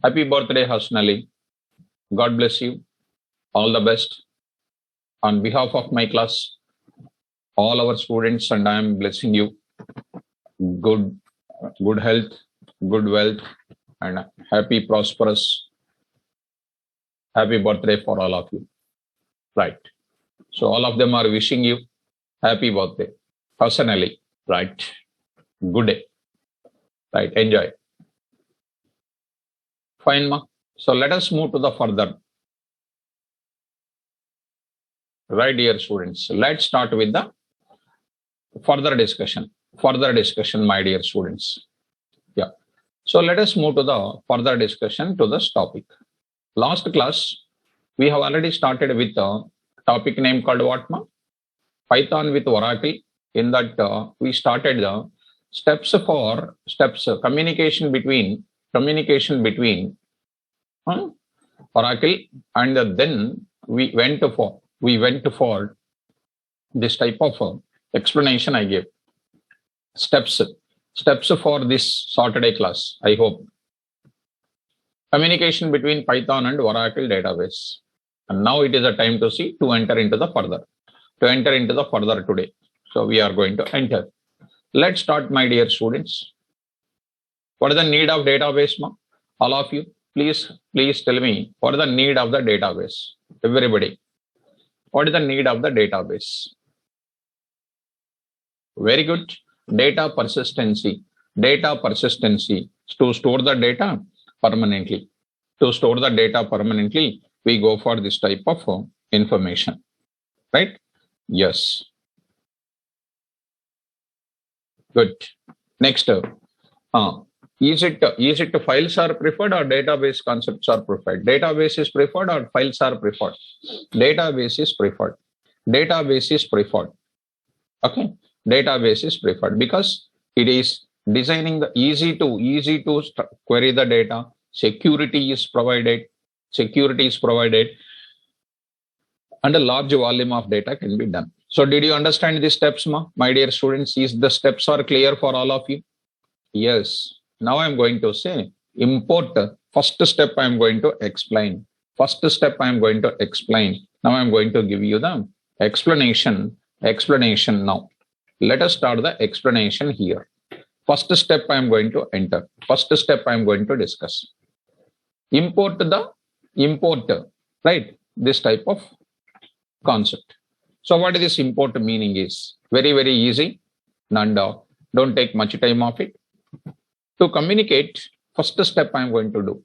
Happy birthday, Hasnali. God bless you. All the best. On behalf of my class, all our students, and I am blessing you. Good, good health, good wealth, and happy, prosperous, happy birthday for all of you. Right. So all of them are wishing you happy birthday. Personally, right. Good day. Right. Enjoy. Fine, ma. So let us move to the further. Right, dear students. Let's start with the further discussion. Further discussion, my dear students. Yeah. So let us move to the further discussion to this topic. Last class, we have already started with a topic name called what, ma? Python with Oracle. In that, we started the communication between Oracle, and then we went for this type of explanation I gave. Steps for this Saturday class, I hope. Communication between Python and Oracle database. And now it is a time to enter into the further today. So we are going to enter. Let's start, my dear students. What is the need of database, ma? All of you, please tell me what is the need of the database. Everybody, what is the need of the database? Very good. Data persistency. To store the data permanently. We go for this type of information. Right? Yes. Good. Next. Is it files are preferred or database concepts are preferred? Database is preferred or files are preferred? Database is preferred. Okay. Database is preferred because it is designing the easy to query the data. Security is provided, and a large volume of data can be done. So did you understand these steps, my dear students? Is the steps are clear for all of you? Yes. Now I'm going to say import. First step I'm going to explain. Now I'm going to give you the explanation now. Let us start the explanation here. First step I'm going to enter. First step I'm going to discuss. Import, right? This type of concept. So what this import meaning is? Very, very easy. And don't take much time of it. To communicate, first step I'm going to do.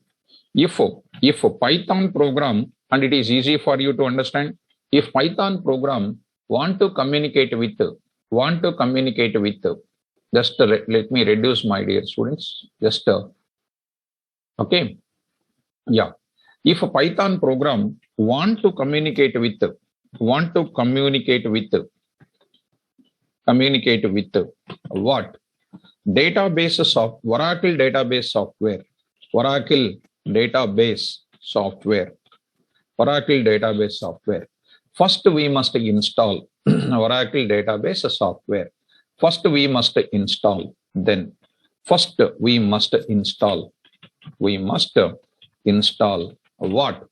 If a Python program, and it is easy for you to understand, if Python program want to communicate with, just let me reduce, my dear students. Just okay. Yeah. If a Python program want to communicate with what? Databases of Oracle database software. First, we must install Oracle database software. Then first we must install what?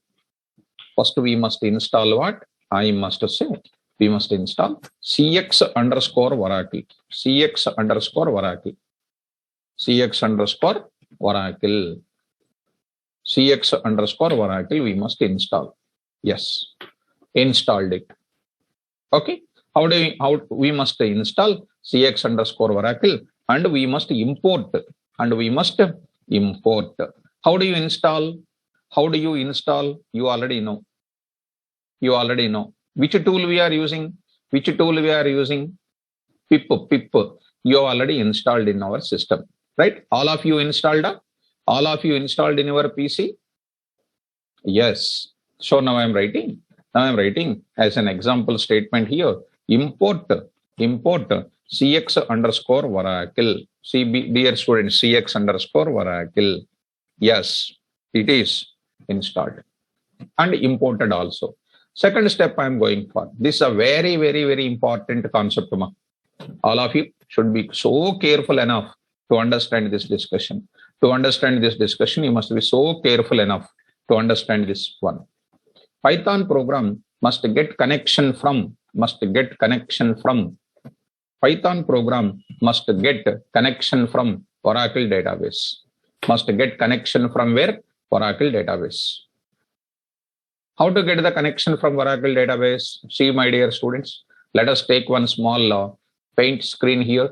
First we must install what? I must say we must install cx_oracle. We must install. Yes, installed it. Okay. How we must install cx_oracle, and we must import. How do you install? You already know. Which tool we are using? Pip. You have already installed in our system, right? All of you installed in your PC. Yes. So now I am writing as an example statement here. Import cx_oracle. Dear students, cx_oracle. Yes, it is installed and imported also. Second step I am going for. This is a very, very, very important concept. All of you should be so careful enough to understand this discussion. To understand this discussion, you must be so careful enough to understand this one. Python program must get connection from Python program must get connection from Oracle database. Must get connection from where? Oracle database. How to get the connection from Oracle database? See, my dear students, let us take one small paint screen here.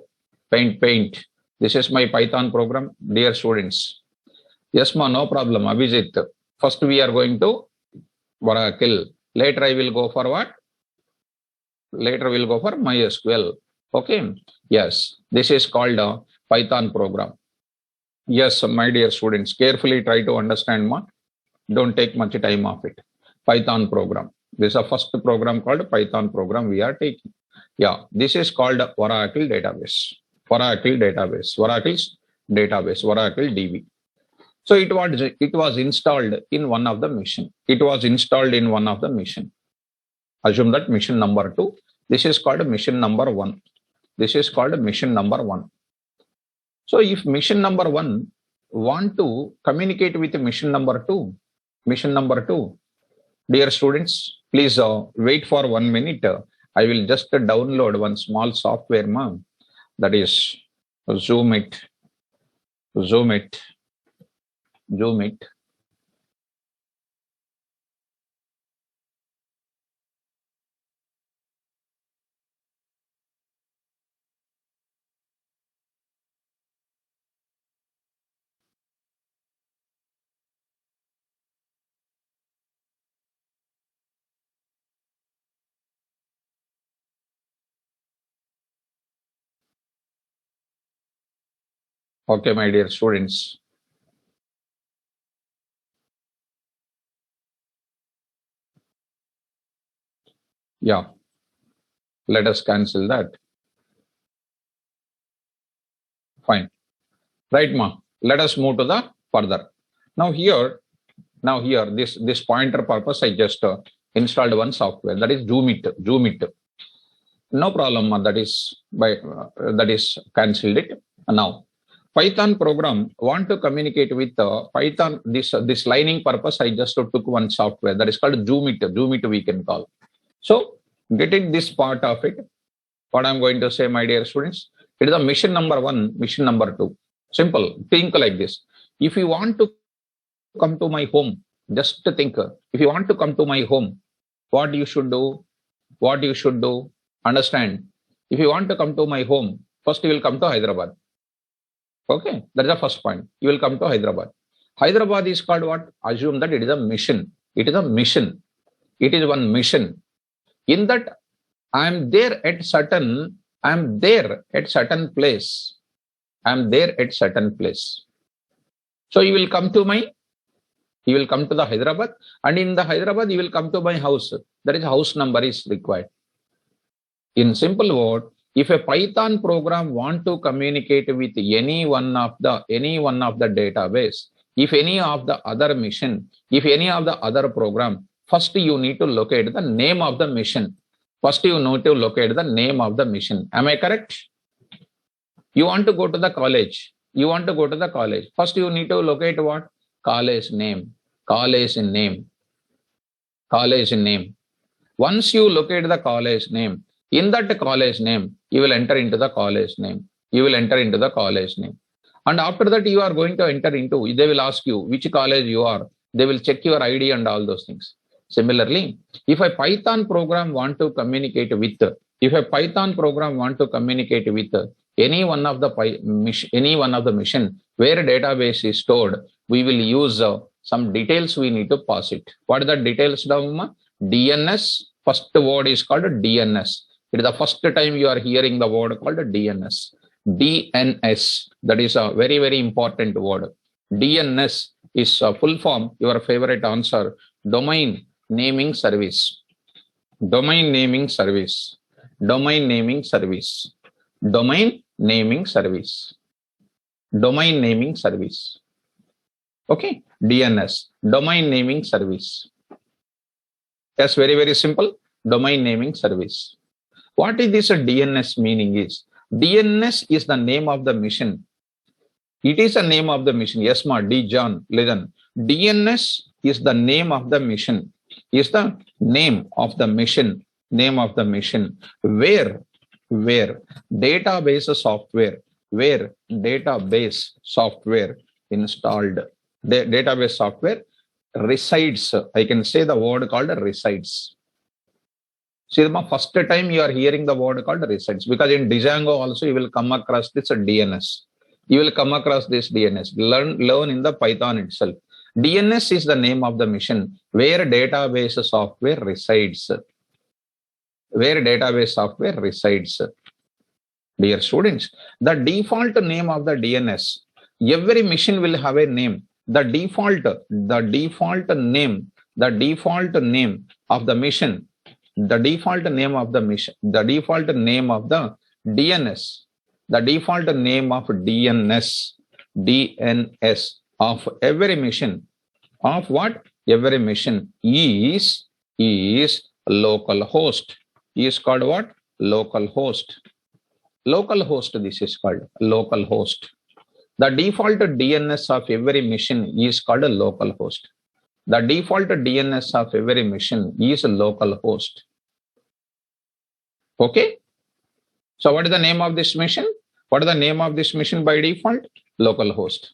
Paint. This is my Python program, dear students. Yes, ma, no problem. Abhijit. First, we are going to Oracle. Later, I will go for what? Later, we'll go for MySQL. Okay. Yes, this is called a Python program. Yes, my dear students, carefully try to understand, ma. Don't take much time of it. Python program. This is a first program called Python program we are taking. Yeah, this is called Oracle database. Oracle DB. So it was installed in one of the mission. Assume that mission number 2. This is called mission number 1. So if mission number 1 want to communicate with mission number 2, dear students, please wait for 1 minute. I will just download one small software, ma'am. That is Zoom it. Okay, my dear students. Yeah, let us cancel that. Fine. Right, ma. Let us move to the further. Now here, this pointer purpose, I just installed one software, that is Zoom it. No problem, ma. That is cancelled it. Now, Python program want to communicate with Python. This lining purpose, I just took one software that is called Zoom it we can call. So getting this part of it, what I'm going to say, my dear students, it is a mission number 1, mission number 2. Simple. Think like this. If you want to come to my home, just think. If you want to come to my home, what you should do? Understand. If you want to come to my home, first you will come to Hyderabad. Okay, that is the first point. You will come to Hyderabad. Hyderabad is called what? Assume that it is a mission. It is one mission. In that, I am there at certain place. So you will come to the Hyderabad, and in the Hyderabad, you will come to my house. That is house number is required. In simple word, if a Python program want to communicate with any one of the database, if any of the other mission, if any of the other program, first you need to locate the name of the mission. Am I correct? You want to go to the college. First you need to locate what? College name. Once you locate the college name, in that college name, you will enter into the college name. And after that, you are going to enter into, they will ask you which college you are. They will check your ID and all those things. Similarly, if a Python program want to communicate with any one of the mission where database is stored, we will use some details we need to pass it. What are the details, Dhamma? DNS. First word is called DNS. It is the first time you are hearing the word called DNS. DNS. That is a very, very important word. DNS is a full form, your favorite answer, Domain Naming Service. Domain naming service. Okay, DNS, Domain Naming Service. That's very, very simple. Domain Naming Service. What is this DNS meaning is? DNS is the name of the mission. It is a name of the mission. Yes, ma, D. John, listen. DNS is the name of the mission. Is the name of the mission. Name of the mission. Where database software, where database software installed, the database software resides. I can say the word called resides. See, the first time you are hearing the word called resides, because in Django also you will come across this DNS. You will come across this DNS. Learn in the Python itself. DNS is the name of the mission where database software resides. Where database software resides. Dear students, the default name of the DNS, every mission will have a name. The default name of the mission, the default name of the mission, the default name of the DNS, the default name of DNS of every mission, of what? Every mission is localhost. Is called what? Localhost. Localhost, this is called localhost. The default DNS of every mission is called a localhost. The default DNS of every mission is a localhost. Okay. So what is the name of this mission? What is the name of this mission by default? Localhost.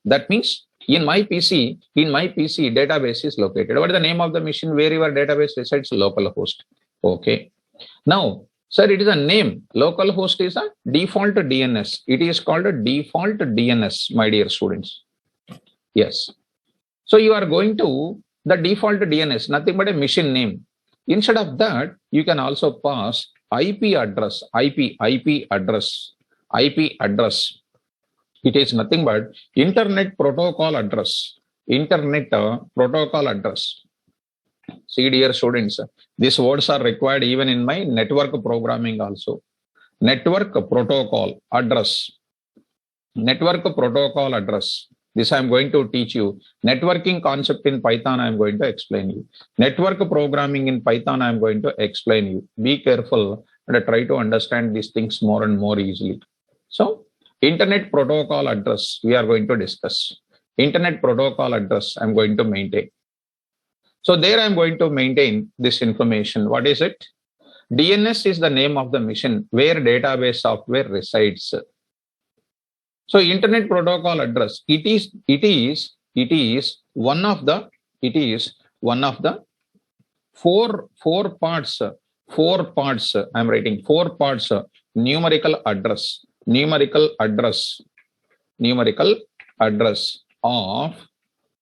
That means in my PC database is located. What is the name of the mission where your database resides? Localhost. Okay. Now, sir, it is a name. Localhost is a default DNS. It is called a default DNS, my dear students. Yes. So you are going to the default DNS, nothing but a mission name. Instead of that, you can also pass IP address. IP address. It is nothing but internet protocol address. Internet protocol address. See, dear students, these words are required even in my network programming also. Network protocol address. Network protocol address. This I am going to teach you. Networking concept in Python I am going to explain you. Network programming in Python I am going to explain you. Be careful and try to understand these things more and more easily. So, internet protocol address we are going to discuss. Internet protocol address I am going to maintain. So there I am going to maintain this information. What is it? DNS is the name of the mission where database software resides. So internet protocol address, it is one of the four parts. I am writing 4 parts. Numerical address of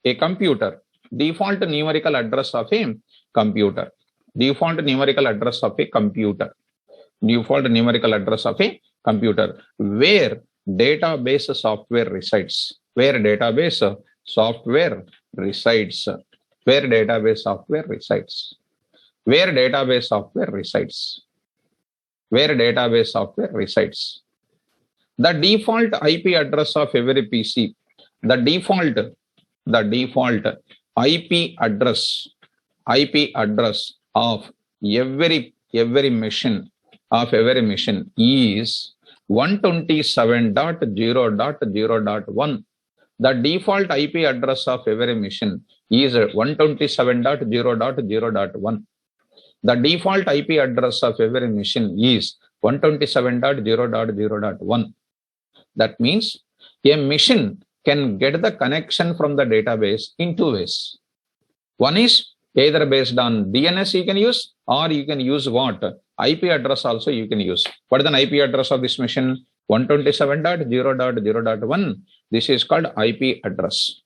a computer. Default numerical address of a computer. Default numerical address of a computer. Default numerical address of a computer where database software resides. Where database software resides. Where database software resides. Where database software resides. Where database software resides. The default IP address of every PC. The default IP address of every mission is 127.0.0.1. The default IP address of every mission is 127.0.0.1. The default IP address of every mission is 127.0.0.1. That means a mission can get the connection from the database in 2 ways. One is either based on DNS you can use, or you can use what? IP address also you can use. What is the IP address of this mission? 127.0.0.1. This is called IP address.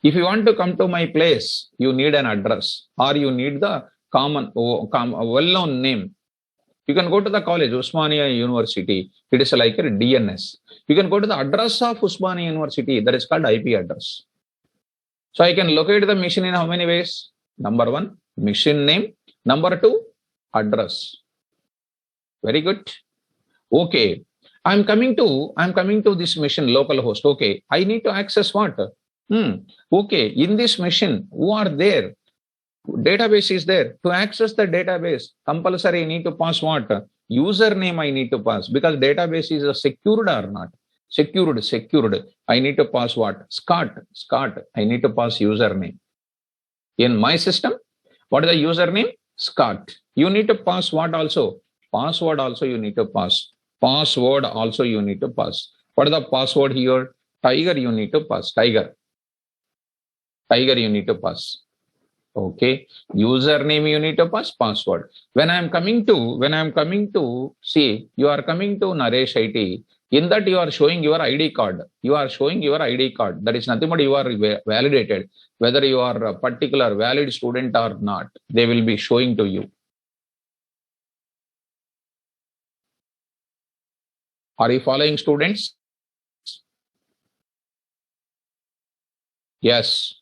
If you want to come to my place, you need an address, or you need the well-known name. You can go to the college, Usmania University. It is like a DNS. You can go to the address of Usmania University. That is called IP address. So I can locate the mission in how many ways? Number 1, mission name. Number 2, address. Very good. Okay. I'm coming to this mission localhost. Okay. I need to access what? Okay. In this mission, who are there? Database is there. To access the database, compulsory I need to pass what? Username I need to pass, because database is secured or not. Secured. I need to pass what? Scott. I need to pass username. In my system, what is the username? Scott. You need to pass what also? Password also you need to pass. Password also you need to pass. What is the password here? Tiger you need to pass. Tiger you need to pass. Okay. Username you need to pass. Password. When I am coming to see, you are coming to Naresh IT. In that you are showing your ID card. That is nothing but you are validated. Whether you are a particular valid student or not, they will be showing to you. Are you following, students? Yes.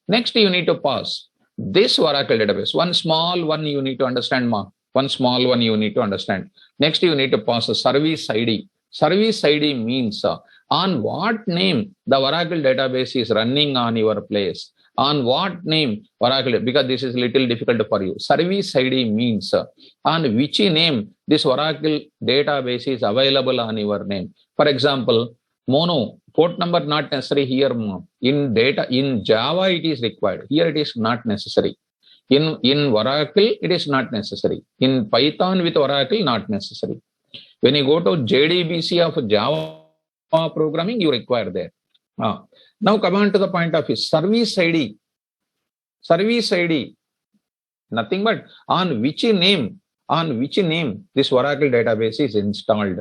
Next, you need to pass this Oracle database. One small one you need to understand, Ma. One small one you need to understand. Next, you need to pass a service ID. Service ID means on what name the Oracle database is running on your place. On what name Oracle, because this is little difficult for you. Service ID means on which name this Oracle database is available on your name. For example, mono, port number not necessary here. In Java it is required. Here it is not necessary. In Oracle it is not necessary. In Python with Oracle not necessary. When you go to JDBC of Java programming, you require there. Now come on to the point of his service ID. Service ID, nothing but on which name this Oracle database is installed.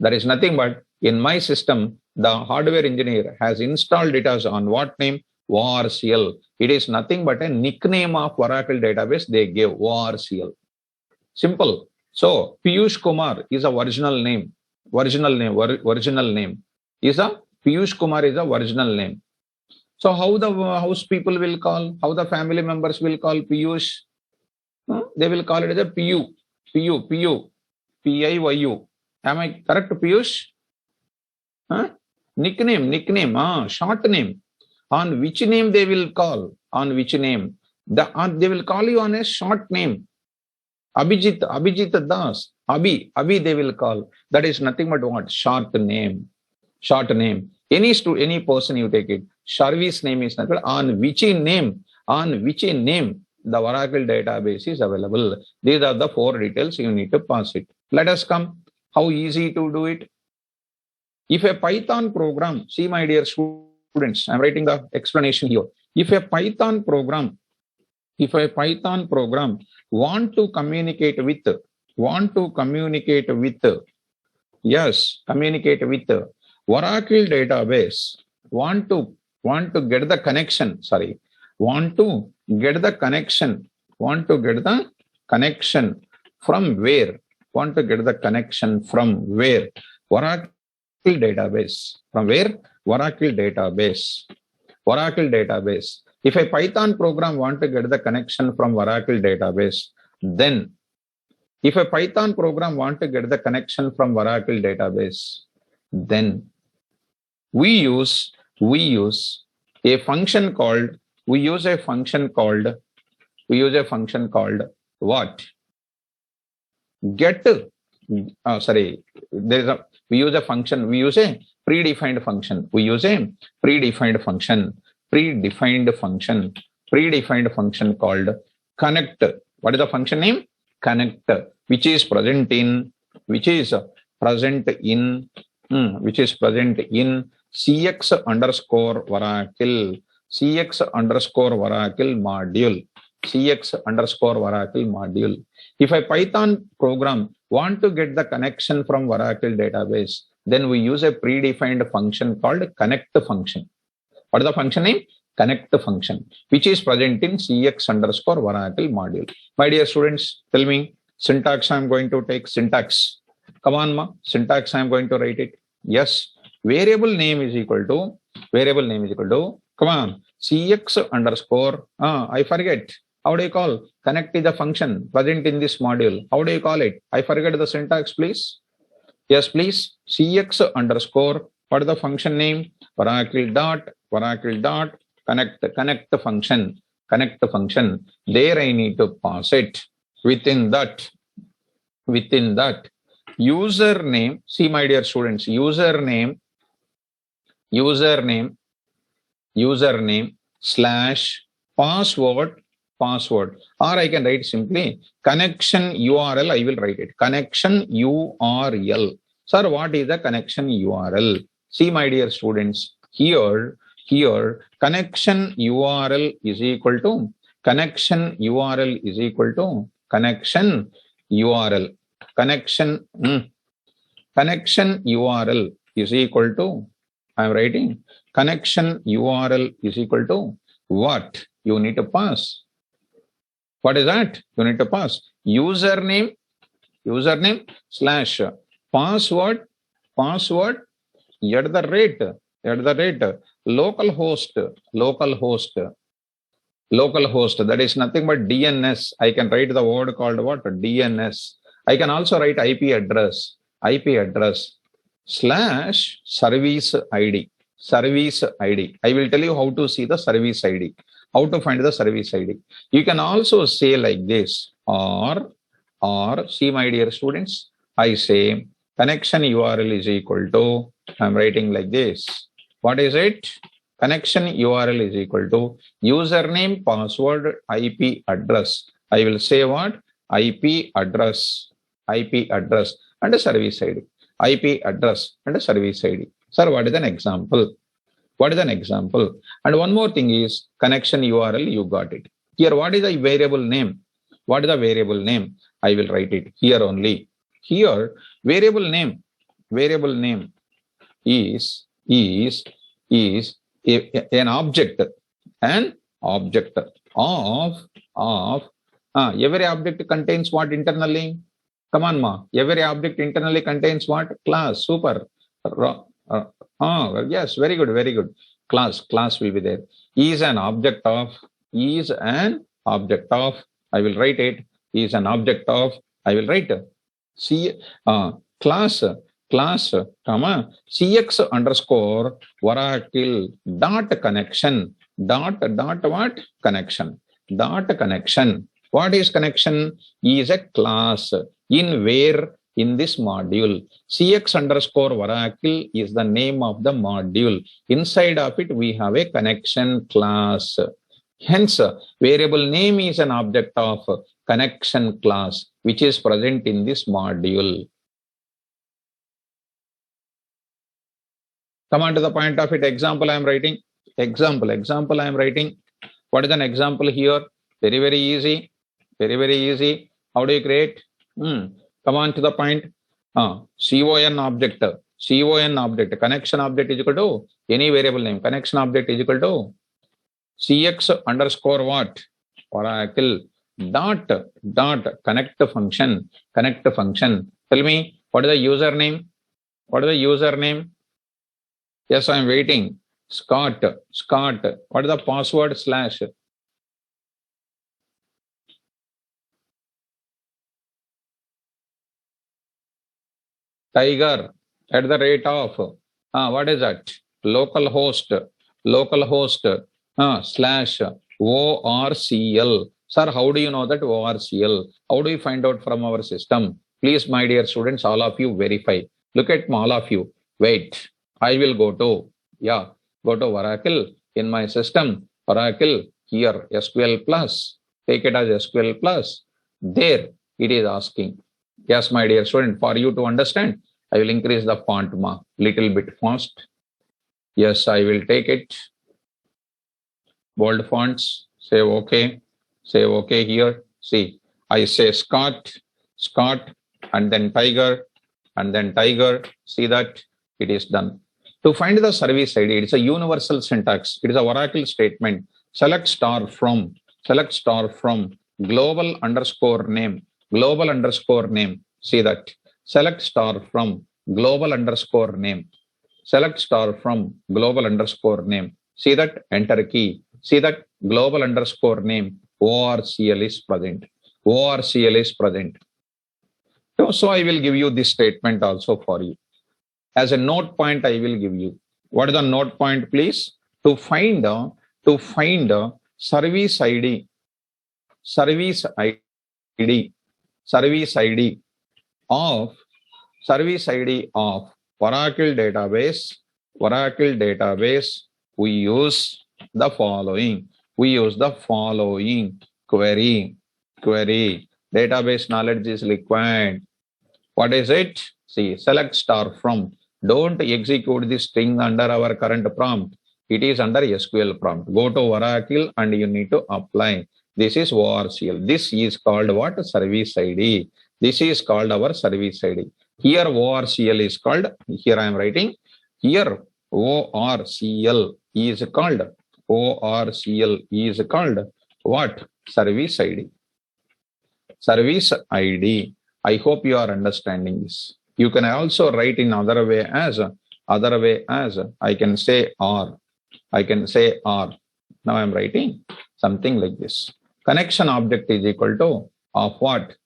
There is nothing but in my system, the hardware engineer has installed it as on what name? WarCL. It is nothing but a nickname of Oracle database they gave, WarCL. Simple. So Piyush Kumar is a original name. Original name is a Piyush Kumar is a original name. So how the house people will call, how the family members will call Piyush? They will call it as a Piyu. Piyu. Am I correct, Piyush? Nickname, short name. On which name they will call? On which name? They will call you on a short name. Abhijit Das. Abhi they will call. That is nothing but what? Short name. Any person you take it. Service name is nothing. On which name the Oracle database is available. These are the 4 details you need to pass it. Let us come. How easy to do it? If a Python program, see my dear students, I'm writing the explanation here. If a Python program want to communicate with Oracle database, want to get the connection from where? Oracle database. From where? Oracle database. If a Python program want to get the connection from Oracle database, then we use a function called what? Get. We use a predefined function called connect. What is the function name? Connect, which is present in cx underscore Oracle module. If a Python program want to get the connection from Oracle database, then we use a predefined function called connect function. What is the function name? Connect function, which is present in cx underscore Oracle module. My dear students, tell me syntax. I'm going to take syntax. Come on, ma. Syntax. I'm going to write it. Yes. Variable name is equal to. Come on. Cx underscore. I forget. How do you call? Connect is the function present in this module. How do you call it? I forget the syntax, please. Yes, please. Cx underscore. What is the function name? Oracle dot connect function. There I need to pass it. Within that username. See, my dear students, username username, username slash password, password. Or I can write simply connection URL. I will write it. Connection URL. Sir, what is the connection URL? See, my dear students, here connection URL is equal to connection URL is equal to connection URL. Connection URL is equal to, I am writing connection URL is equal to what? You need to pass. What is that? You need to pass username slash password at the rate localhost, that is nothing but DNS. I can write the word called what? DNS. I can also write IP address slash service ID. I will tell you how to see the service ID, how to find the service ID. You can also say like this, or see, my dear students, I say connection URL is equal to, I'm writing like this. What is it? Connection URL is equal to username, password, IP address. I will say what? IP address and a service ID. IP address and a service ID. Sir, what is an example? And one more thing is connection URL, you got it. Here, what is the variable name? What is the variable name? I will write it here only. Here, variable name is an object of every object contains what internally? Come on, ma. Every object internally contains what? Class. Super. Yes, very good. Class will be there. Is an object of, I will write it, is an object of, I will write class, comma, cx underscore Oracle dot connection, dot what? Connection. What is connection? Is a class in where in this module. Cx underscore Oracle is the name of the module. Inside of it, we have a connection class. Hence, variable name is an object of connection class, which is present in this module. Come on to the point of it. Example I am writing. Example I am writing. What is an example here? Very easy. How do you create? Come on to the point. CON object. Connection object is equal to any variable name. Connection object is equal to CX underscore what? Oracle dot connect function. Tell me, what is the username? Yes, I am waiting. Scott. What is the password? Slash. Tiger at the rate of what is that? Localhost slash ORCL. Sir, how do you know that ORCL? How do you find out from our system? Please, my dear students, all of you verify. Look at all of you. Wait, I will go to Oracle in my system. Oracle here, SQL plus. Take it as SQL plus. There it is asking. Yes, my dear student, for you to understand, I will increase the font little bit fast. Yes, I will take it. Bold fonts. Say okay here. See, I say Scott, and then Tiger. See that it is done. To find the service ID, it's a universal syntax. It is a Oracle statement. Select star from global underscore name. See that. Select star from global underscore name. See that. Enter key. See that global underscore name. ORCL is present. So I will give you this statement also for you. As a note point, I will give you. What is the note point, please? To find the service ID of Oracle database Oracle database, we use the following. We use the following query. Database knowledge is required. What is it? See, select star from. Don't execute this string under our current prompt. It is under SQL prompt. Go to Oracle and you need to apply. This is ORCL. This is called what? Service ID. This is called our service ID. Here ORCL is called, here I am writing, here ORCL is called what? Service ID. Service ID. I hope you are understanding this. You can also write in other way as I can say R. Now I am writing something like this. Connection object is equal to of what?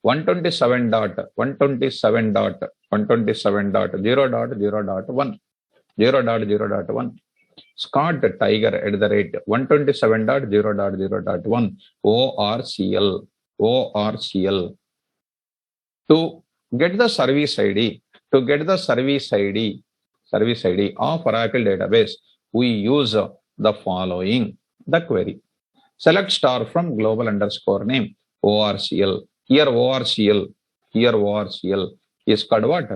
127.0.0.1. Scott Tiger at the rate 127.0.0.1 ORCL. To get the service ID of Oracle database, we use the following, the query. Select star from global underscore name ORCL. Here ORCL is called what?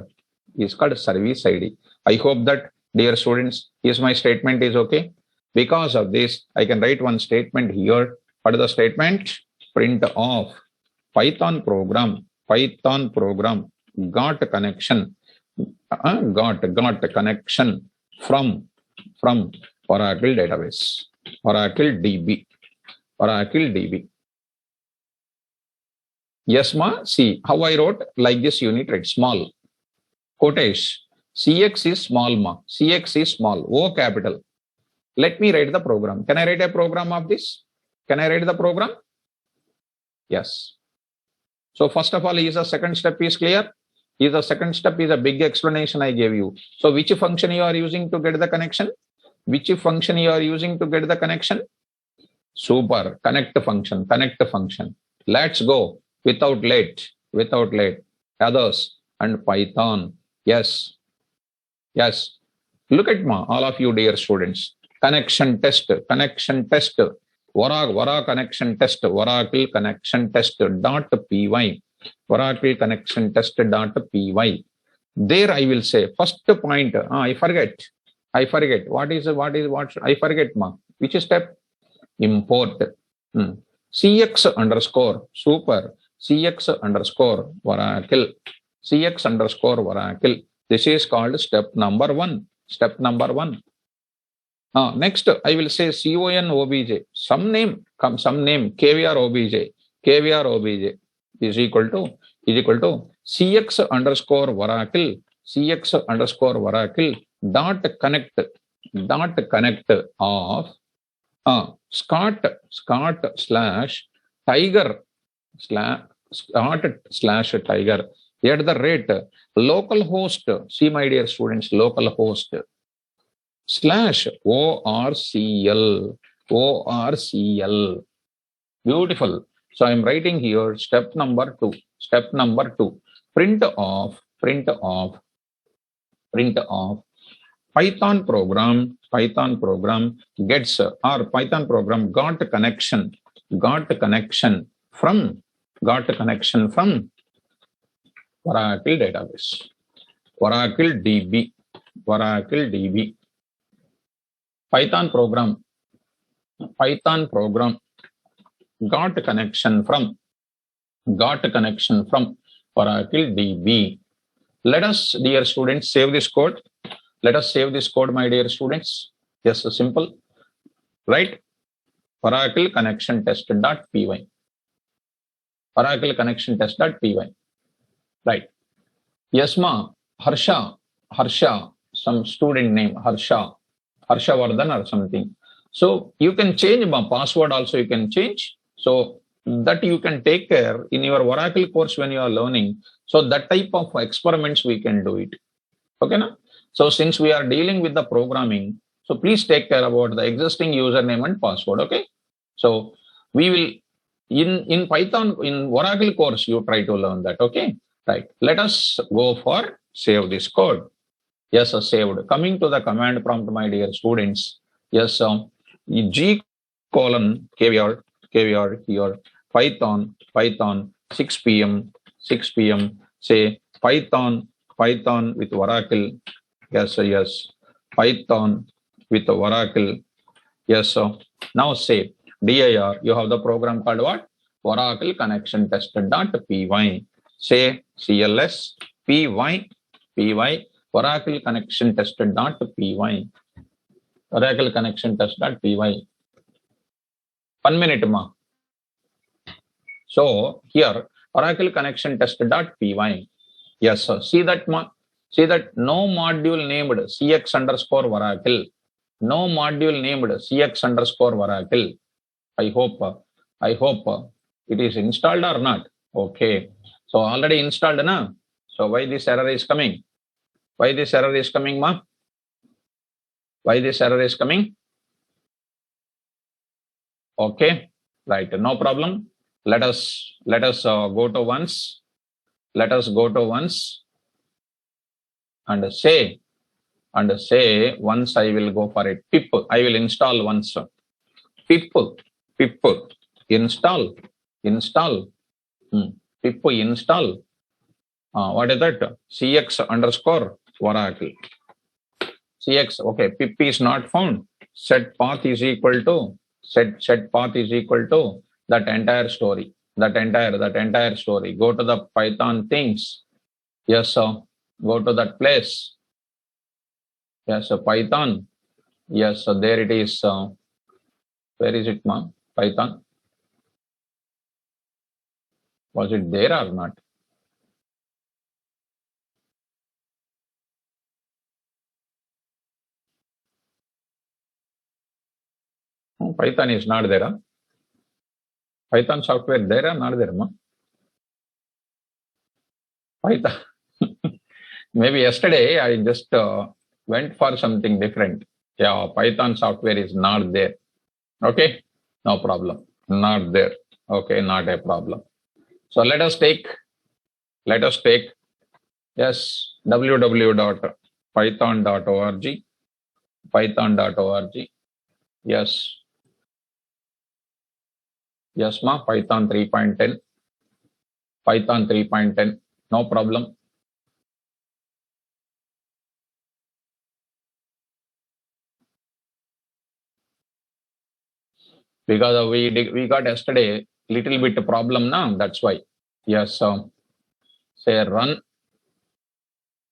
Is called service ID. I hope that, dear students, is my statement is okay. Because of this, I can write one statement here. What is the statement? Print of Python program got connection from Oracle database, Oracle DB. Yes, ma. See how I wrote like this. You need to write small quotation. CX is small, ma. CX is small. O capital. Let me write the program. Can I write a program of this? Can I write the program? Yes. So first of all, is the second step is clear? Is the second step is a big explanation I gave you. So which function you are using to get the connection? Super. Connect function. Let's go. Without late. Others and Python. Yes. Look at all of you, dear students. Connection test. Oracle connection test. Oracle connection test.py. Oracle connection test.py. There I will say first point. I forget. What I forget, ma. Which step? Import. CX underscore. Super. CX underscore Oracle. This is called step number one. Next, I will say con obj. Some name, KVR obj is equal to CX underscore Oracle dot connect of Scott slash Tiger at the rate localhost. See, my dear students, localhost slash ORCL. Beautiful. So I'm writing here step number two. Print of Python program gets, or Python program got connection from Oracle database, Oracle DB. Python program got connection from Oracle DB. Let us, dear students, save this code. Let us save this code, my dear students. Just simple, right? Oracle connection test.py. Right. Yes, ma. Harsha, some student name, Harsha Vardhan or something. So you can change my password also, you can change. So that you can take care in your Oracle course when you are learning. So that type of experiments we can do it. Okay, na? So since we are dealing with the programming, so please take care about the existing username and password. Okay. So we will in Python, in Oracle course, you try to learn that. Okay. Right. Let us go for save this code. Yes, saved. Coming to the command prompt, my dear students. Yes, G colon caviar here. Python 6 p.m. 6 p.m. Say Python with Oracle. Yes, yes. Python with Oracle. Yes, sir. Now say dir. You have the program called what? Oracle connection test.py. Say cls py Oracle connection test.py. Oracle connection test.py. 1 minute, ma. So here Oracle connection test.py. Yes, sir. See that, ma. See that no module named cx underscore Oracle. No module named cx underscore Oracle. I hope it is installed or not. Okay. So already installed, na? So why this error is coming? Why this error is coming, ma? Why this error is coming? Okay. Right. No problem. Let us go to once. Let us go to once and say once I will go for it. Pip. I will install once. Pip install. Pip install. What is that? Cx underscore Oracle. Cx. Okay. Pip is not found. Set path is equal to that entire story. That entire story. Go to the Python things. Yes, sir. Go to that place. Yes, sir. Python. Yes, so there it is. Where is it, ma? Python. Was it there or not? Python is not there. Huh? Python software there or not there, ma? Python. Maybe yesterday I just went for something different. Yeah, Python software is not there. Okay, no problem. Not there. Okay, not a problem. So let us take yes, www.python.org. Python.org. Yes. Yes, ma. Python 3.10. Python 3.10. No problem. Because we got yesterday little bit problem now. That's why. Yes. Say run.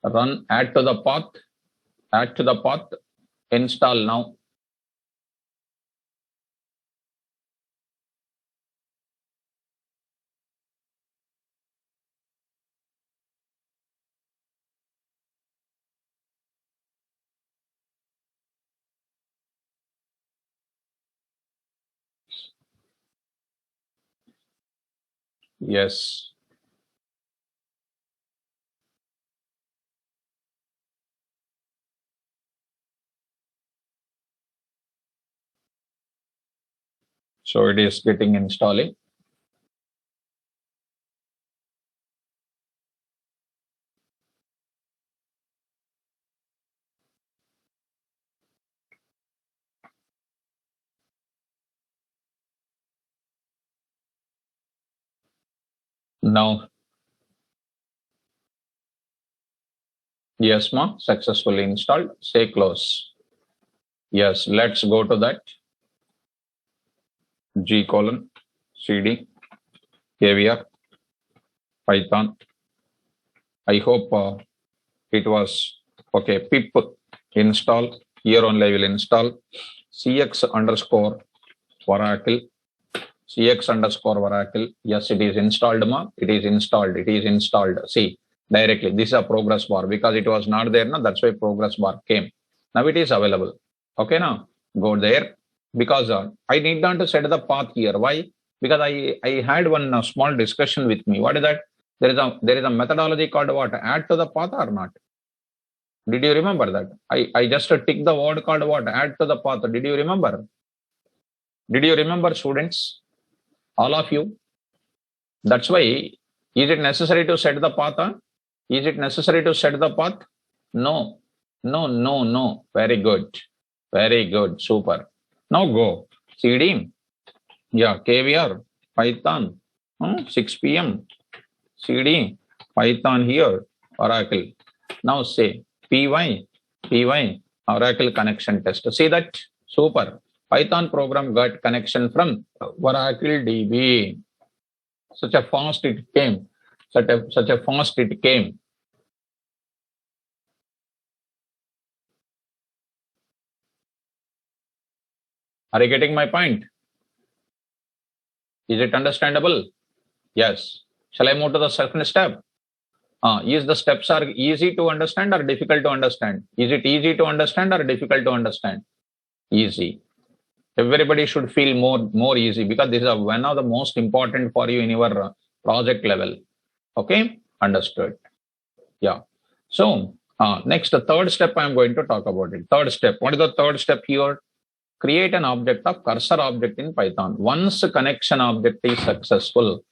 Add to the path. Install now. Yes. So it is getting installing. Now, yes, ma, successfully installed. Say close. Yes, let's go to that. G colon cd caviar Python. I hope it was okay. Pip install. Here only I will install cx underscore Oracle. Cx underscore Oracle. Yes, it is installed, ma. It is installed. See, directly. This is a progress bar because it was not there. No? That's why progress bar came. Now it is available. Okay, now go there because I need not to set the path here. Why? Because I had one small discussion with me. What is that? There is a methodology called what? Add to the path or not? Did you remember that? I just tick the word called what? Add to the path. Did you remember? Did you remember, students? All of you. That's why, is it necessary to set the path? Is it necessary to set the path? No. No, no, no. Very good. Very good. Super. Now go. CD. Yeah, KVR. Python. 6 p.m. CD. Python here. Oracle. Now say py Oracle connection test. See that? Super. Python program got connection from Oracle DB. Such a fast it came. Such a fast it came. Are you getting my point? Is it understandable? Yes. Shall I move to the second step? Is the steps are easy to understand or difficult to understand? Is it easy to understand or difficult to understand? Easy. Everybody should feel more easy, because this is one of the most important for you in your project level. Okay, understood. Yeah. So next, the third step I'm going to talk about it. Third step. What is the third step here? Create an object of cursor object in Python. Once a connection object is successful,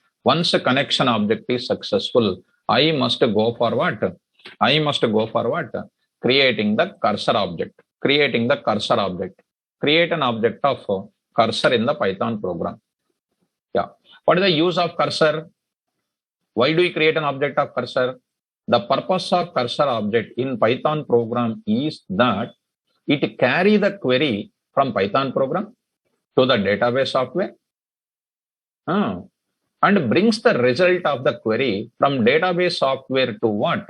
I must go for what? Creating the cursor object. Create an object of cursor in the Python program. Yeah. What is the use of cursor? Why do we create an object of cursor? The purpose of cursor object in Python program is that it carry the query from Python program to the database software, and brings the result of the query from database software to what?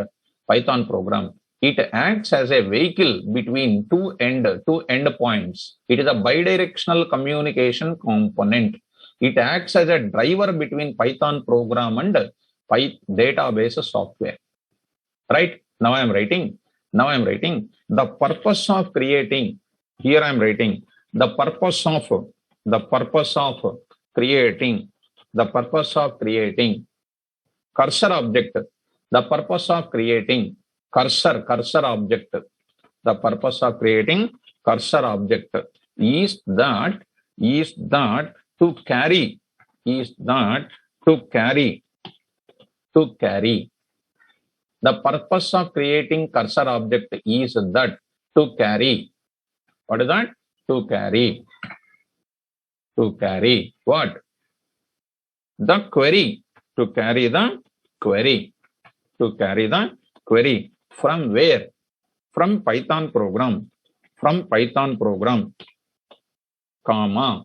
Python program. It acts as a vehicle between two endpoints. It is a bidirectional communication component. It acts as a driver between Python program and database software. Right? Now I am writing the purpose of creating. Here I am writing the purpose of creating cursor object. The purpose of creating cursor object. The purpose of creating cursor object is that to carry. The purpose of creating cursor object is that to carry. What is that? To carry what? The query. To carry the query. From where? From Python program. Comma.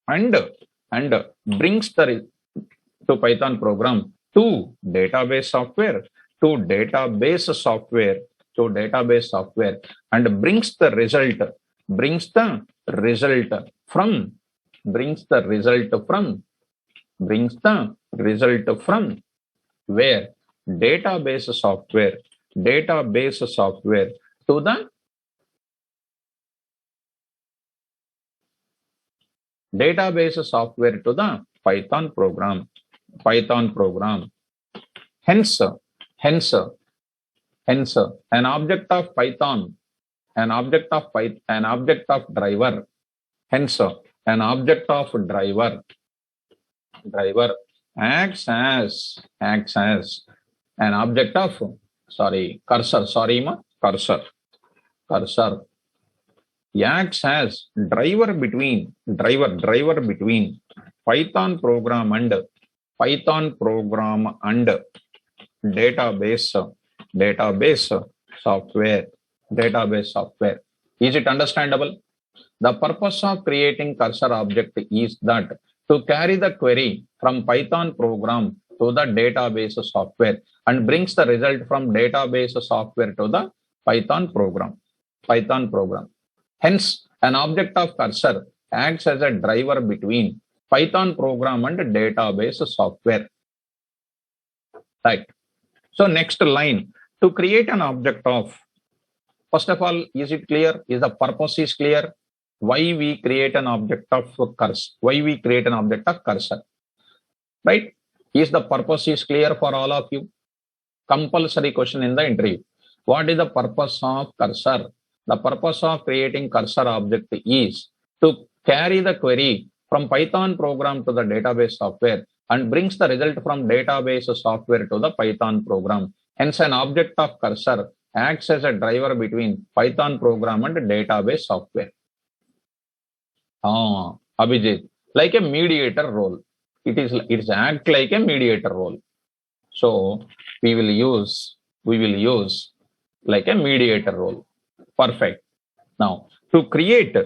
And brings the to Python program to database software. And brings the result from where? Database software to the Python program. Hence, an object of Python, an object of driver. Hence, an object of driver acts as an object of cursor. Cursor acts as driver between Python program and database software. Is it understandable? The purpose of creating cursor object is that to carry the query from Python program to the database software and brings the result from database software to the Python program. Hence, an object of cursor acts as a driver between Python program and database software. Right. So next line, to create an object of, first of all, is it clear? Is the purpose is clear? Why we create an object of cursor? Right? Is the purpose is clear for all of you? Compulsory question in the interview. What is the purpose of cursor? The purpose of creating cursor object is to carry the query from Python program to the database software and brings the result from database software to the Python program. Hence, an object of cursor acts as a driver between Python program and database software. Abhijit, like a mediator role. It's act like a mediator role. So we will use like a mediator role. Perfect. Now to create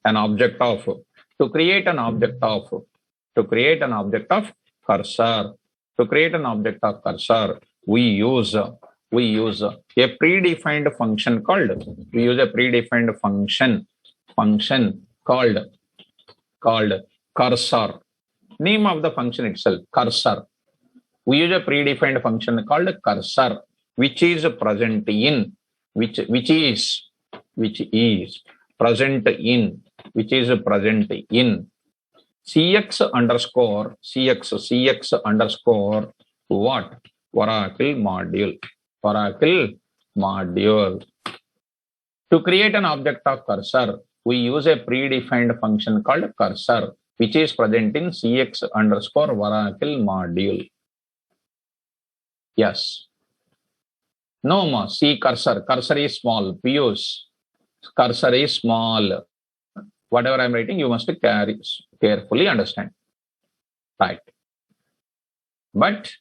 an object of cursor, we use a predefined function called cursor. Name of the function itself, cursor. We use a predefined function called cursor, which is present in cx underscore what? Oracle module. To create an object of cursor, we use a predefined function called cursor, which is present in cx underscore Oracle module. Yes. No more. See cursor. Cursor is small. Piyush. Cursor is small. Whatever I'm writing, you must carefully understand. Right. But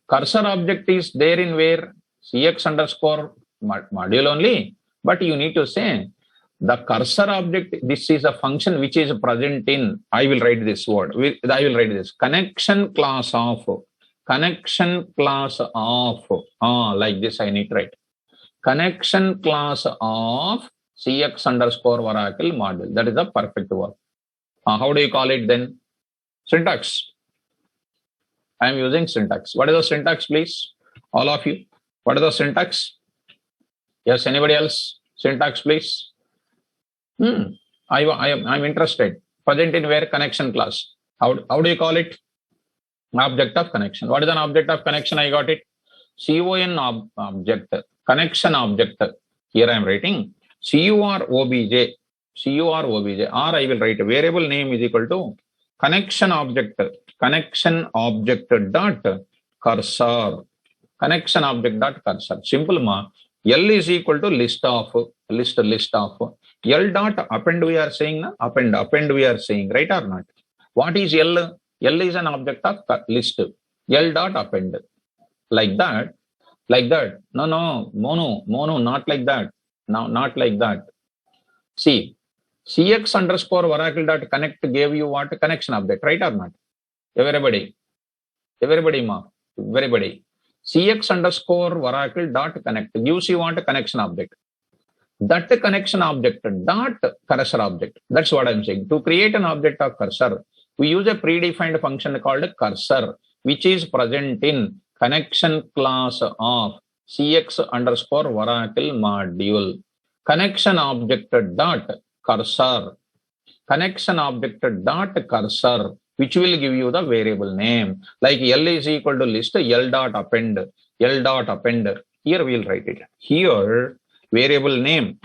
cursor object is there in where? Cx underscore module only. But you need to say the cursor object, this is a function which is present in, I will write this word. Connection class of. Like this I need to write. Connection class of cx underscore Oracle module. That is the perfect word. How do you call it then? Syntax. I am using syntax. What is the syntax, please? All of you. What is the syntax? Yes, anybody else? Syntax, please. I'm interested. Present in where? Connection class. How do you call it? Object of connection. What is an object of connection? I got it. CON object. Connection object. Here I am writing CUR OBJ. Or I will write variable name is equal to connection object dot cursor. Simple ma. L is equal to list of. L dot append we are saying na? Append we are saying, right or not? What is L? L is an object of list. L dot append. Like that. No, mono, not like that. No, not like that. See, cx underscore Oracle dot connect gave you what? Connection object, right or not? Everybody, ma. Cx underscore Oracle dot connect gives you what? Connection object. That connection object dot cursor object. That's what I'm saying. To create an object of cursor, we use a predefined function called cursor, which is present in connection class of cx underscore Oracle module. Connection object dot cursor, which will give you the variable name. Like L is equal to list, L dot append. Here we will write it. Here, variable name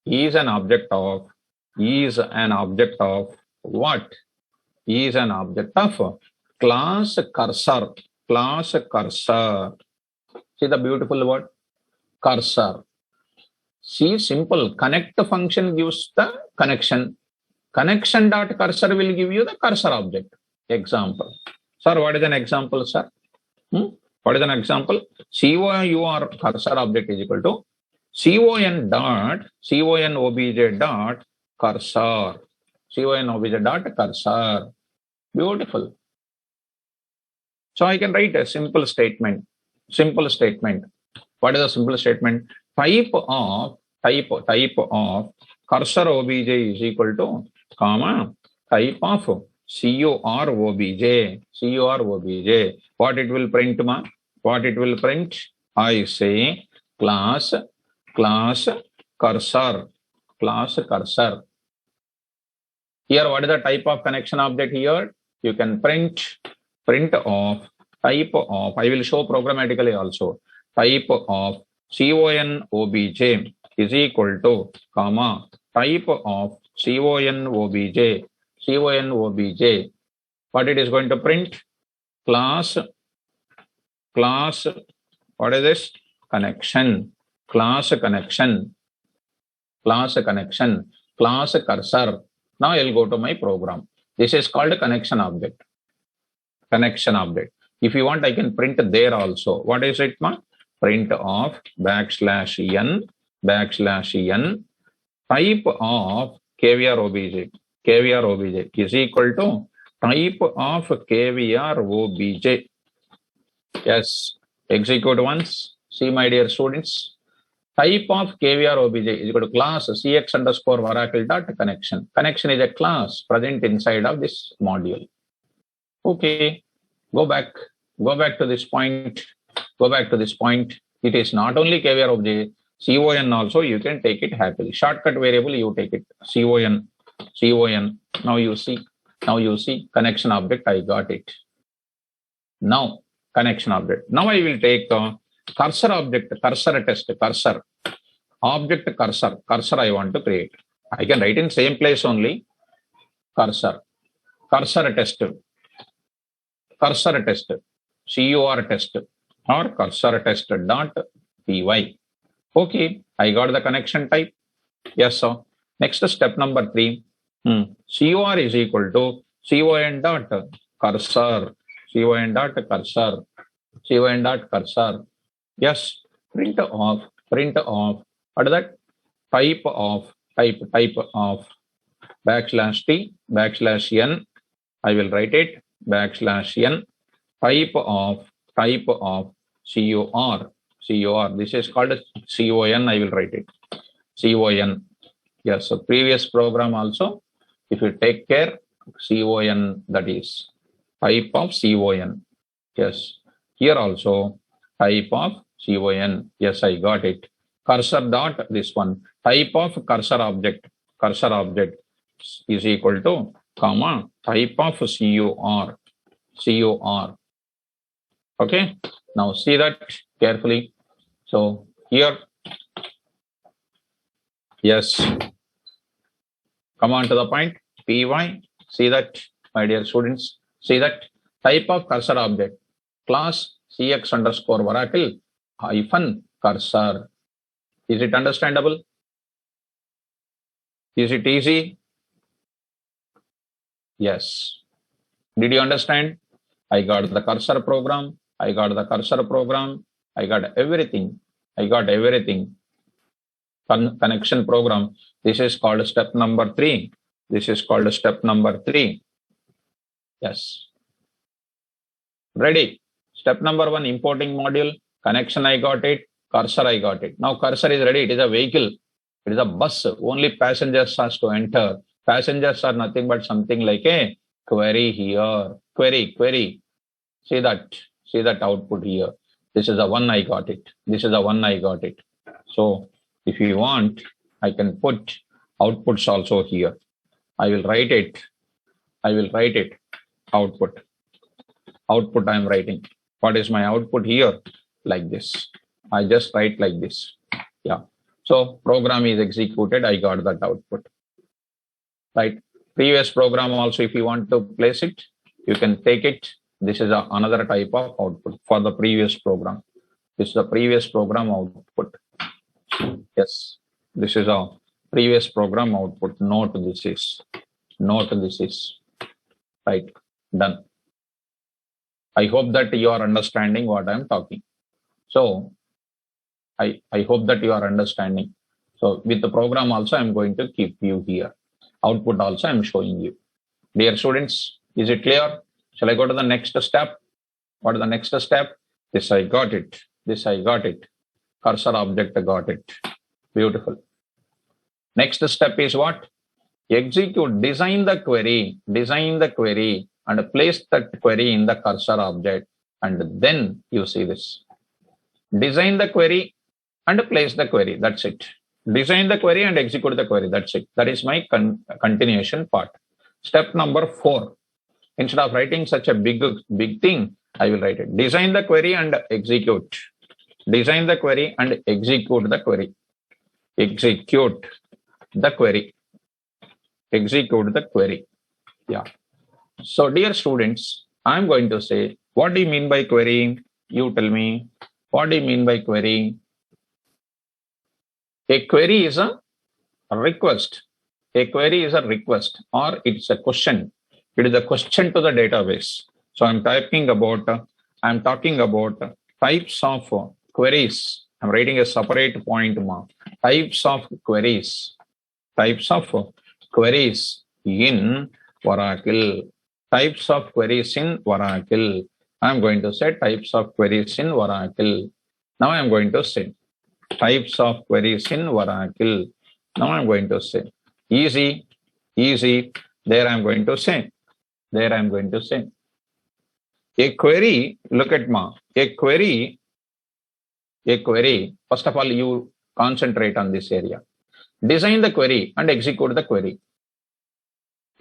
is an object of what? Is an object of class cursor. See the beautiful word? Cursor. See, simple. Connect function gives the connection. Connection dot cursor will give you the cursor object. Example. Sir, what is an example, sir? What is an example? COUR cursor object is equal to CON OBJ dot cursor. Beautiful. So I can write a simple statement. What is a simple statement? Type of cursor OBJ is equal to type of CUR OBJ. What it will print, ma? What it will print? I say class cursor. Here, what is the type of connection object here? You can print of type of. I will show programmatically also. Type of CON OBJ is equal to type of CON OBJ. What it is going to print? Class class, what is this? Connection, class connection, class connection, class cursor. Now I'll go to my program. This is called connection object. Connection object. If you want, I can print there also. What is it, ma? Print of \n type of KVR OBJ. KVR OBJ is equal to type of KVR OBJ. Yes, execute once. See, my dear students, type of KVR OBJ is equal to class cx underscore Oracle dot connection. Connection is a class present inside of this module. Okay, go back to this point. Go back to this point. It is not only KVR OBJ, CON also you can take it happily. Shortcut variable you take it. CON. Now you see connection object. I got it. Now connection object. Now I will take cursor object, cursor test, cursor object, cursor I want to create. I can write in same place only. Cursor test, CUR test or cursor test dot py. Okay, I got the connection type. Yes, sir. Next step number 3. COR is equal to CON dot cursor. Yes, print of what is that? Type of \t/n. I will write it \n type of COR. This is called CON. I will write it CON. Yes, so previous program also, if you take care, CON, that is type of CON. Yes, here also type of CON. Yes, I got it. Cursor dot this one, type of cursor object is equal to comma type of COR. Okay, now see that carefully. So here, yes, come on to the point. Py, see that, my dear students, see that type of cursor object, class cx underscore Oracle hyphen cursor. Is it understandable? Is it easy? Yes. Did you understand? I got the cursor program. I got everything. Connection program. This is called step number 3. Yes. Ready. Step number 1, importing module. Connection, I got it. Cursor, I got it. Now cursor is ready. It is a vehicle. It is a bus. Only passengers has to enter. Passengers are nothing but something like a query here. Query. See that output here. This is the one I got it. So if you want, I can put outputs also here. I will write it. Output I am writing. What is my output here? Like this. I just write like this. Yeah. So program is executed. I got that output. Right. Previous program also, if you want to place it, you can take it. This is another type of output for the previous program. This is the previous program output. Yes. This is a previous program output. Note this is. Right. Done. I hope that you are understanding what I am talking. So I hope that you are understanding. So with the program also, I'm going to keep you here. Output also I'm showing you. Dear students, is it clear? Shall I go to the next step? What is the next step? This I got it. Cursor object, I got it. Beautiful. Next step is what? Execute, design the query and place that query in the cursor object. And then you see this. Design the query and place the query. That's it. Design the query and execute the query. That's it. That is my continuation part. Step number 4. Instead of writing such a big thing, I will write it. Design the query and execute. Design the query and execute the query. Execute the query. Yeah. So dear students, I'm going to say, what do you mean by querying? You tell me, what do you mean by query? A query is a request. A query is a request or it's a question. It is a question to the database. So I'm talking about types of queries. I'm writing a separate point mark. Types of queries. Types of queries in Oracle. Types of queries in Oracle. I'm going to say types of queries in Oracle. Now I'm going to say types of queries in Oracle. Now I'm going to say easy. There I'm going to say a query. Look at a query. First of all, you concentrate on this area. Design the query and execute the query.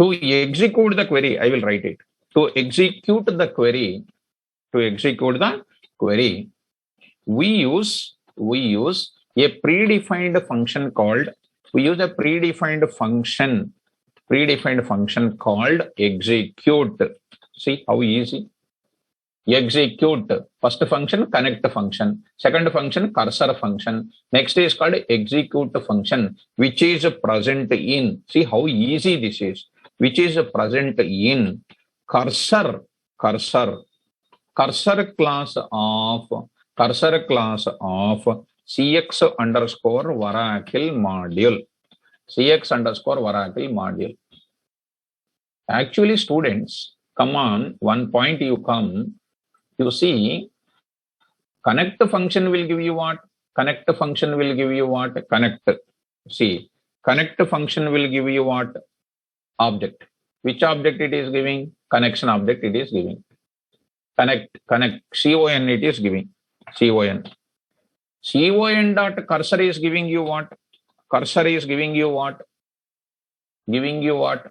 To execute the query, I will write it. To execute the query, we use a predefined function called called execute. See how easy. Execute. First function, connect function. Second function, cursor function. Next is called execute function, which is present in. See how easy this is. Which is present in cursor class of cx underscore Oracle module. Actually, students, come on, one point you come. You see, connect function will give you what? Connect. See, connect function will give you what? Object. Which object it is giving? Connection object it is giving. Connect. Con it is giving. Con dot cursor is giving you what? Giving you what?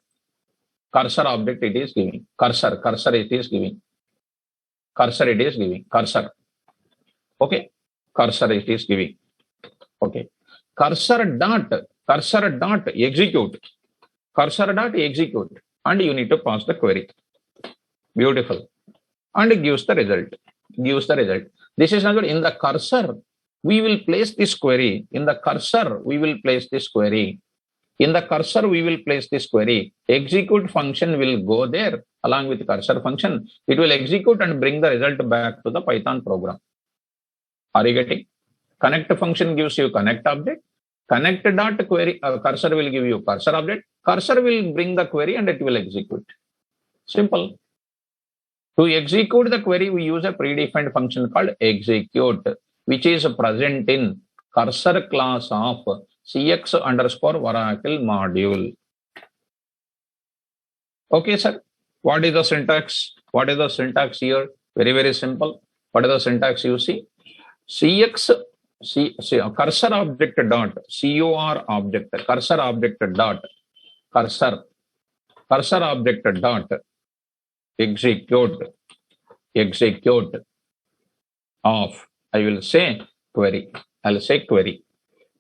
Cursor object it is giving. Cursor it is giving. Cursor. Okay. Cursor it is giving. Okay. Cursor dot execute. And you need to pass the query. Beautiful. And it gives the result. This is not in the cursor. We will place this query. Execute function will go there along with cursor function. It will execute and bring the result back to the Python program. Are you getting? Connect function gives you connect object. Connect dot query cursor will give you cursor object. Cursor will bring the query and it will execute. Simple. To execute the query, we use a predefined function called execute, which is present in cursor class of cx underscore Oracle module. Okay, sir. What is the syntax? Here? Very, very simple. What is the syntax you see? Cursor object dot cor object. Cursor object dot execute of, I will say query.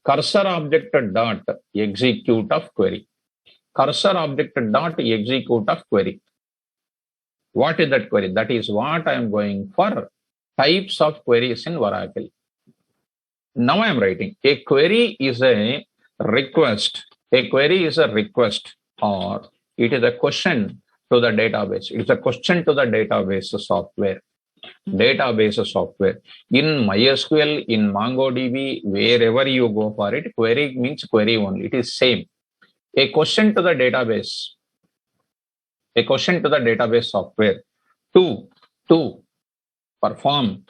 Cursor object dot execute of query. What is that query? That is what I am going for. Types of queries in Oracle. Now I am writing a query is a request. Or it is a question to the database. It's a question to the database software. In MySQL, in MongoDB, wherever you go for it, query means query only. It is same. A question to the database. Software to perform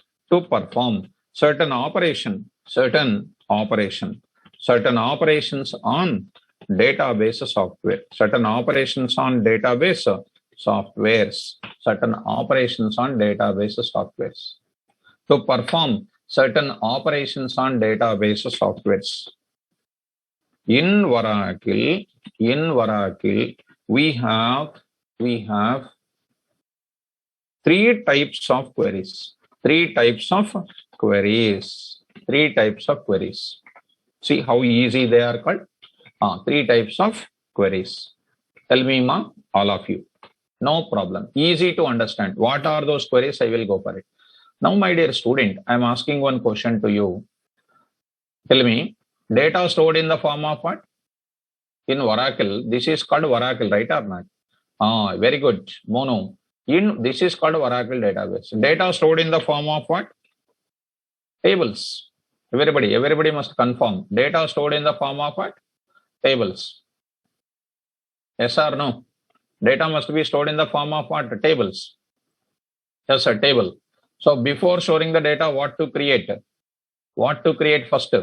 certain operations on database software. To perform certain operations on database softwares. In Oracle, we have three types of queries. See how easy they are called? Three types of queries. Tell me, all of you. No problem. Easy to understand. What are those queries? I will go for it. Now, my dear student, I am asking one question to you. Tell me, data stored in the form of what? In Oracle. This is called Oracle, right or not? Very good. Mono. This is called Oracle database. Data stored in the form of what? Tables. Everybody must confirm. Data stored in the form of what? Tables. Yes or no? Data must be stored in the form of what? Tables. Yes, a table. So before storing the data, what to create? What to create first?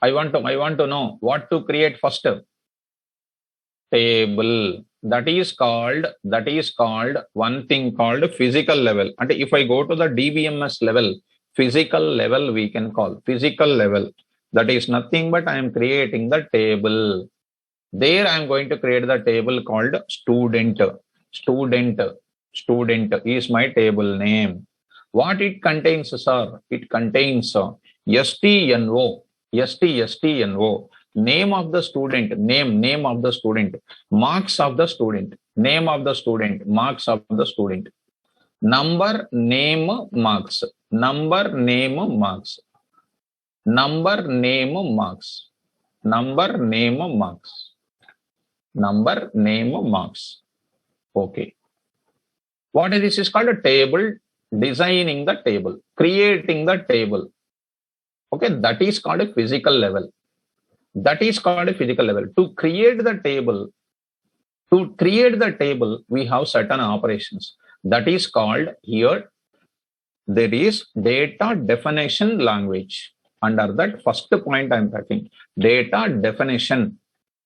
I want to know what to create first. Table. That is called one thing called physical level. And if I go to the DBMS level, physical level we can call physical level. That is nothing but I am creating the table. There I am going to create the table called student. Student is my table name. What it contains, sir? It contains STNO. Name of the student, name of the student, marks of the student, name of the student, marks of the student, number, name, marks, number, name, marks, number, name, marks, number, name, marks, number, name, marks. Okay. What is this? Is called a table, designing the table, creating the table. Okay, that is called a physical level. That is called a physical level. To create the table, we have certain operations. That is called here, there is data definition language. Under that first point I am talking, data definition,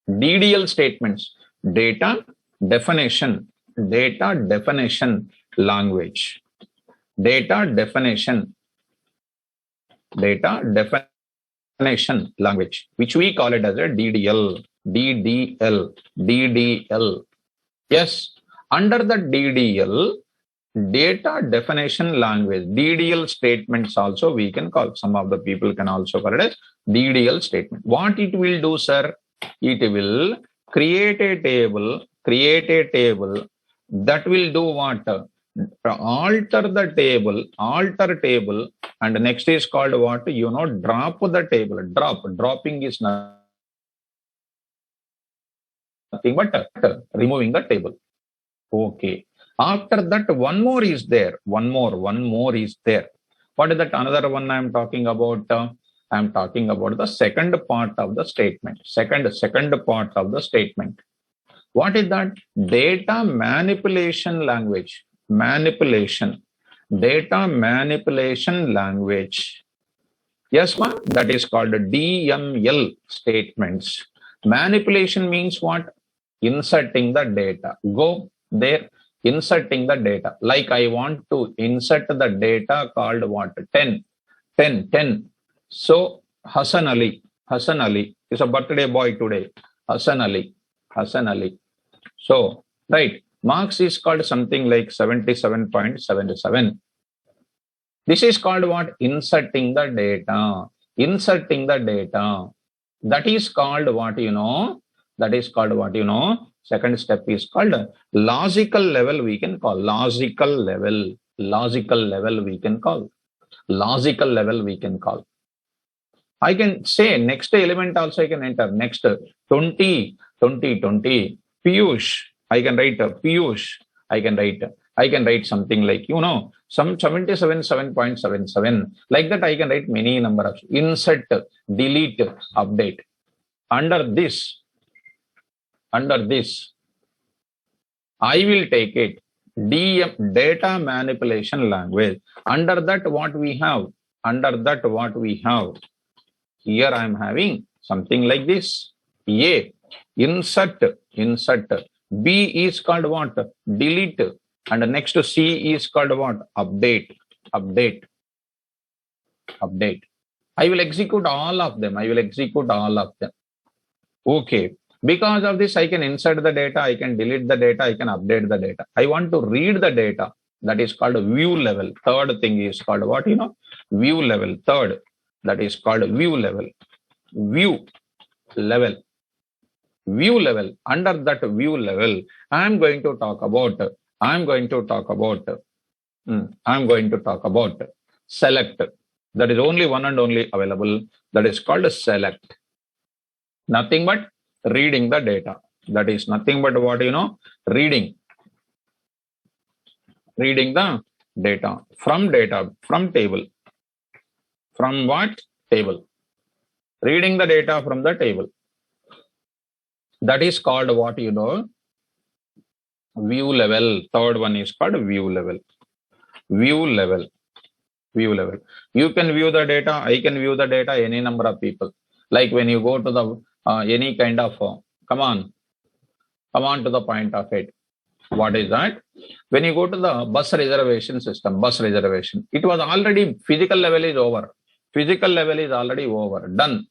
DDL statements, data definition language, data definition language, which we call it as a DDL. Yes, under the DDL, data definition language, DDL statements also we can call. Some of the people can also call it as DDL statement. What it will do, sir? It will create a table that will do what? Alter the table, and next is called what? Drop the table. Dropping is nothing but removing the table. Okay. After that, one more is there. One more is there. What is that? Another one I am talking about. I am talking about the second part of the statement. Second part of the statement. What is that? Data manipulation language. Data manipulation language. Yes, ma'am. That is called DML statements. Manipulation means what? Inserting the data. Go there. Inserting the data. Like I want to insert the data called what? 10. So Hassan Ali is a birthday boy today. Hassan Ali. So, right. Marks is called something like 77.77. This is called what? Inserting the data. That is called what? Second step is called logical level we can call. Logical level we can call. I can say next element also I can enter. Next 20. Piyush. I can write Piyush. I can write something like, some 77.77. Like that I can write many number of insert, delete, update. Under this, I will take it data manipulation language. Under that what we have? Here I am having something like this. A, insert. B is called what? Delete. And next to C is called what? Update. I will execute all of them. Okay. Because of this, I can insert the data, I can delete the data, I can update the data. I want to read the data. That is called view level. Third thing is called what? View level. Third, that is called view level. View level. Under that view level, I am going to talk about I'm going to talk about select. That is only one and only available. That is called select. Nothing but reading the data. That is nothing but what reading the data from table. From what table? Reading the data from the table. That is called what view level. Third one is called view level. View level. You can view the data. I can view the data. Any number of people. Like when you go to the any kind of come on to the point of it. What is that? When you go to the bus reservation system, it was already physical level is over. Physical level is already over. Done.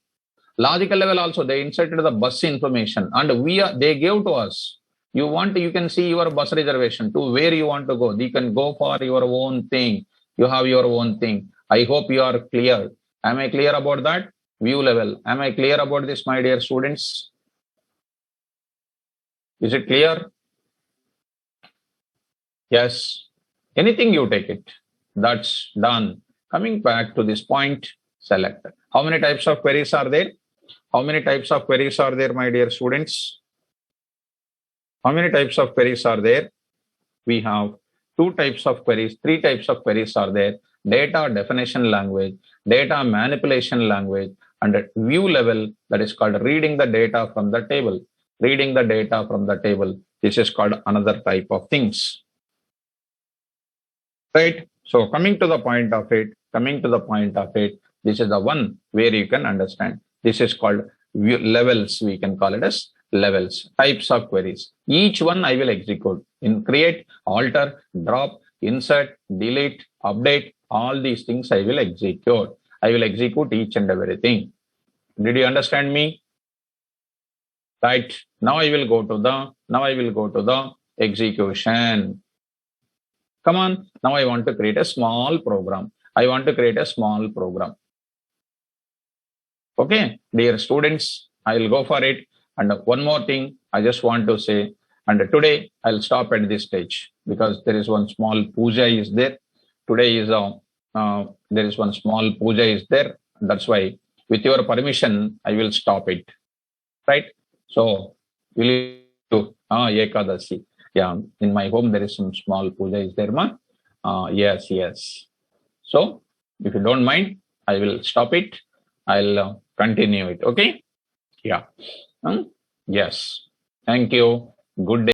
Logical level also, they inserted the bus information and they gave to us. You can see your bus reservation to where you want to go. You can go for your own thing. You have your own thing. I hope you are clear. Am I clear about that? View level. Am I clear about this, my dear students? Is it clear? Yes. Anything you take it. That's done. Coming back to this point, select. How many types of queries are there? How many types of queries are there, my dear students? How many types of queries are there? We have 2 types of queries, 3 types of queries are there. Data definition language, data manipulation language, and at view level, that is called reading the data from the table. Reading the data from the table. This is called another type of things. Right? So coming to the point of it, this is the one where you can understand. This is called levels. We can call it as levels, types of queries. Each one I will execute in create, alter, drop, insert, delete, update. All these things I will execute. I will execute each and everything. Did you understand me? Right. Now I will go to the execution. Come on. Now I want to create a small program. Okay, dear students, I will go for it. And one more thing I just want to say, and today I'll stop at this stage because there is one small puja is there. Today is there is one small puja is there. That's why, with your permission, I will stop it. Right? So, will you do Ekadasi? Yeah, in my home there is some small puja is there, ma? Yes. So, if you don't mind, I will stop it. I'll continue it. Okay? Yeah. Yes. Thank you. Good day.